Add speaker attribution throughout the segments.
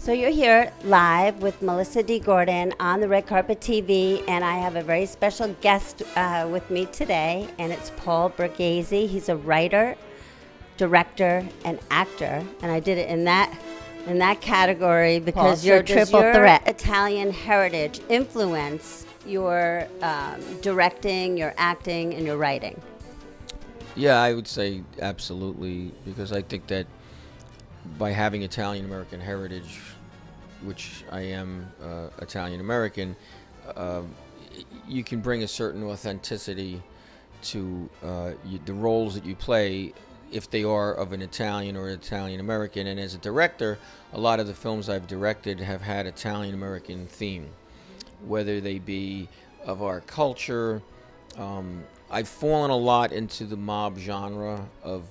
Speaker 1: So you're here live with Melissa D. Gordon on the Red Carpet TV, and I have a very special guest with me today, and it's Paul Borghese. He's a writer, director, and actor, and I did it in that category because
Speaker 2: Paul,
Speaker 1: your
Speaker 2: triple threat.
Speaker 1: Italian heritage influence your directing, your acting, and your writing.
Speaker 3: Yeah, I would say absolutely, because I think that by having Italian American heritage, which I am Italian American, you can bring a certain authenticity to the roles that you play if they are of an Italian or Italian American. And as a director, a lot of the films I've directed have had Italian American theme, whether they be of our culture. I've fallen a lot into the mob genre of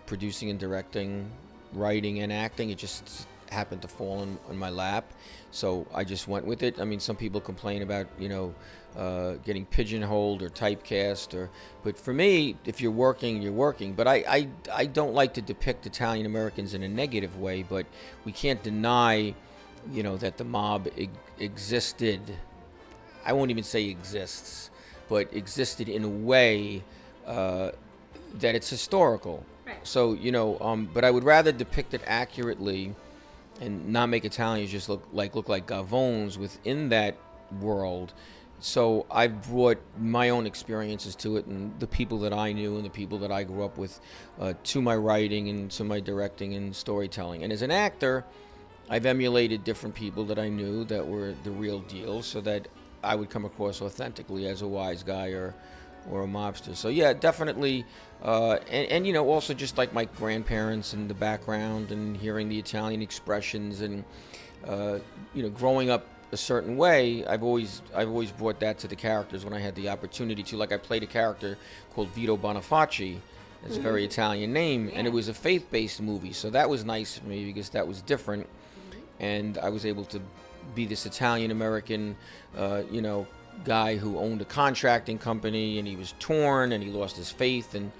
Speaker 3: producing and directing, writing and acting. It just happened to fall in my lap, so I just went with it. I mean, some people complain about getting pigeonholed or typecast, but for me, if you're working, you're working. But I don't like to depict Italian Americans in a negative way, but we can't deny that the mob existed. I won't even say exists, but existed in a way that it's historical. Right. So, but I would rather depict it accurately and not make Italians just look like Gavones within that world. So I've brought my own experiences to it, and the people that I knew and the people that I grew up with to my writing and to my directing and storytelling. And as an actor, I've emulated different people that I knew that were the real deal, so that I would come across authentically as a wise guy or a mobster. So yeah, definitely, and also just like my grandparents and the background and hearing the Italian expressions and growing up a certain way, I've always brought that to the characters when I had the opportunity to. Like, I played a character called Vito Bonifaci. It's a very Italian name, and it was a faith-based movie, so that was nice for me because that was different, and I was able to be this Italian American, guy who owned a contracting company, and he was torn and he lost his faith, and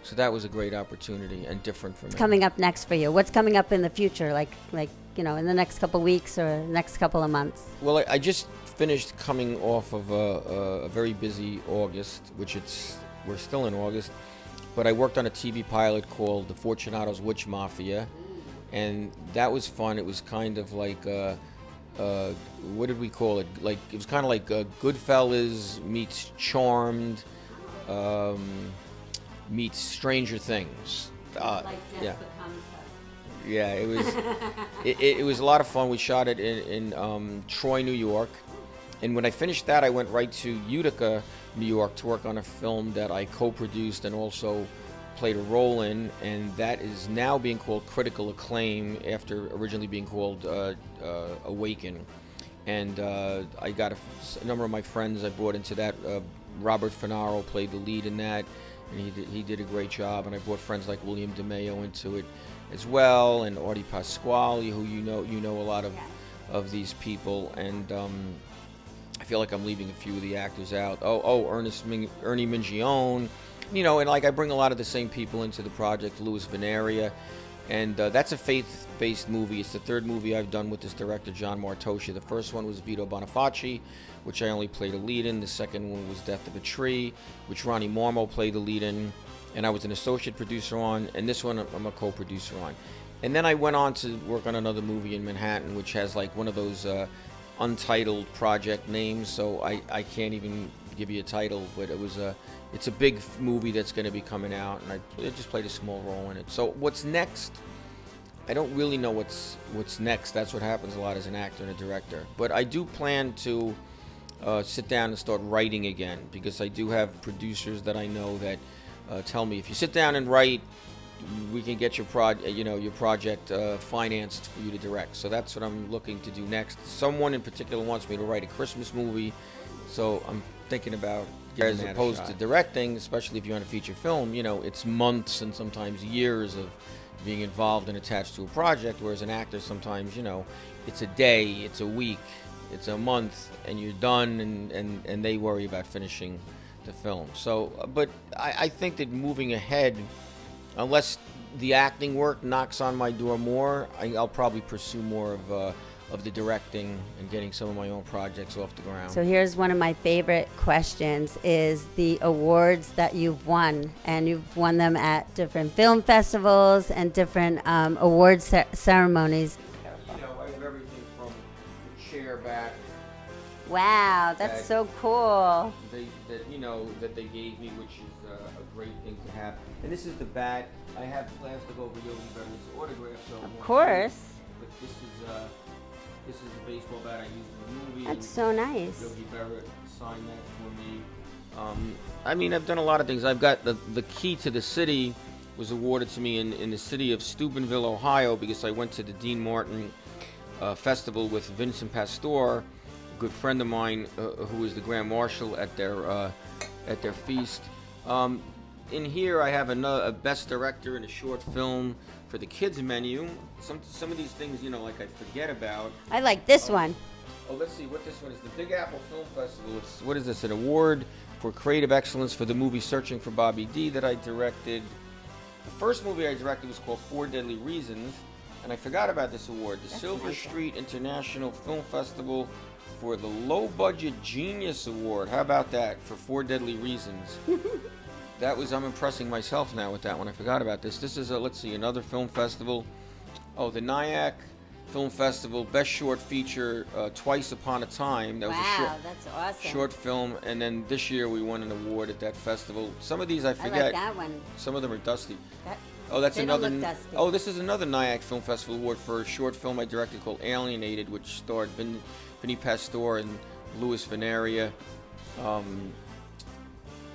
Speaker 3: so that was a great opportunity and different for me.
Speaker 1: Coming up next for you? What's coming up in the future, like in the next couple of weeks or next couple of months?
Speaker 3: Well, I just finished coming off of a very busy August, we're still in August, but I worked on a TV pilot called The Fortunato's Witch Mafia, and that was fun. It was kind of like what did we call it? Like, it was kind of like Goodfellas meets Charmed, meets Stranger Things. Yeah. Yeah, it was. it was a lot of fun. We shot it in Troy, New York, and when I finished that, I went right to Utica, New York, to work on a film that I co-produced and also played a role in, and that is now being called Critical Acclaim after originally being called Awaken. And I got a number of my friends I brought into that. Robert Finaro played the lead in that, and he did a great job. And I brought friends like William DeMeo into it as well, and Artie Pasquale, who you know a lot of these people. And I feel like I'm leaving a few of the actors out. Ernie Mingione. And like, I bring a lot of the same people into the project, Louis Veneria, and that's a faith-based movie. It's the third movie I've done with this director, John Martoscia. The first one was Vito Bonifaci, which I only played a lead in. The second one was Death of a Tree, which Ronnie Marmo played the lead in, and I was an associate producer on, and this one I'm a co-producer on. And then I went on to work on another movie in Manhattan, which has like one of those untitled project names, so I can't even give you a title, but it's a big movie that's going to be coming out, and I just played a small role in it. So what's next? I don't really know what's next. That's what happens a lot as an actor and a director. But I do plan to sit down and start writing again, because I do have producers that I know that tell me, if you sit down and write, we can get your project financed for you to direct. So that's what I'm looking to do next. Someone in particular wants me to write a Christmas movie, so I'm thinking about, as opposed to directing, especially if you're on a feature film, it's months and sometimes years of being involved and attached to a project, whereas an actor sometimes, it's a day, it's a week, it's a month, and you're done, and they worry about finishing the film. So, but I think that moving ahead, unless the acting work knocks on my door more, I'll probably pursue more of of the directing and getting some of my own projects off the ground.
Speaker 1: So here's one of my favorite questions is the awards that you've won. And you've won them at different film festivals and different award ceremonies.
Speaker 3: You know, I have everything from the chair back
Speaker 1: Wow, that's so cool.
Speaker 3: that they gave me, which is a great thing to have. And this is the bat. I have plastic over Yogi Berra's autograph. So
Speaker 1: Of course.
Speaker 3: But this is the baseball bat I used in the movie.
Speaker 1: That's so nice.
Speaker 3: Yogi Berra signed that for me. I mean, I've done a lot of things. I've got the key to the city was awarded to me in the city of Steubenville, Ohio, because I went to the Dean Martin festival with Vincent Pastore, a good friend of mine who was the Grand Marshal at their feast. In here, I have a best director in a short film for the kids menu. Some of these things, you know, like I forget about.
Speaker 1: I like this one.
Speaker 3: Oh, let's see what this one is. The Big Apple Film Festival. What is this? An award for creative excellence for the movie Searching for Bobby D that I directed. The first movie I directed was called Four Deadly Reasons, and I forgot about this award. The Silver Street International Film Festival for the Low Budget Genius Award. How about that for Four Deadly Reasons? I'm impressing myself now with that one. I forgot about this. This is let's see, another film festival. Oh, the Nyack Film Festival, Best Short Feature, Twice Upon a Time. That was
Speaker 1: that's awesome.
Speaker 3: short film, and then this year we won an award at that festival. Some of these I forget.
Speaker 1: I like that one.
Speaker 3: Some of them are dusty.
Speaker 1: They don't look dusty.
Speaker 3: Oh, this is another Nyack Film Festival award for a short film I directed called Alienated, which starred Vinny Pastore and Louis Veneria.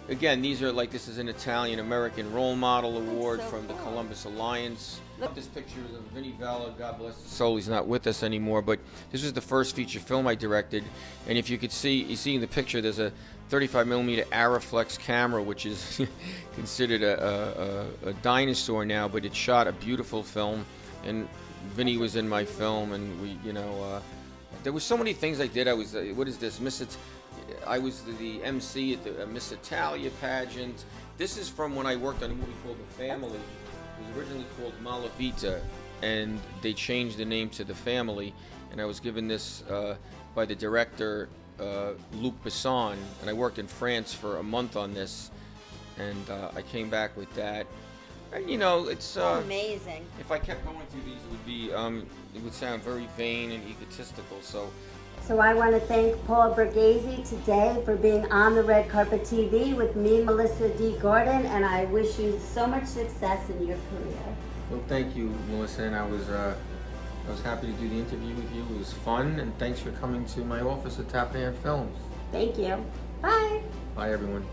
Speaker 3: Again, this is an Italian-American Role Model Award from the Columbus Alliance. This picture is of Vinny Vella, God bless his soul, he's not with us anymore, but this was the first feature film I directed, and if you could see, you see in the picture, there's a 35mm Arriflex camera, which is considered a dinosaur now, but it shot a beautiful film, and Vinny was in my film, and we, there was so many things I did. I was, what is this, I was the MC at the Miss Italia pageant. This is from when I worked on a movie called The Family. It was originally called Malavita, and they changed the name to The Family. And I was given this by the director, Luc Besson, and I worked in France for a month on this. And I came back with that. And it's
Speaker 1: amazing.
Speaker 3: If I kept going through these, it would sound very vain and egotistical.
Speaker 1: So I want to thank Paul Borghese today for being on the Red Carpet TV with me, Melissa D. Gordon, and I wish you so much success in your career.
Speaker 3: Well, thank you, Melissa, and I was happy to do the interview with you. It was fun, and thanks for coming to my office at Tap Hand Films.
Speaker 1: Thank you. Bye.
Speaker 3: Bye, everyone.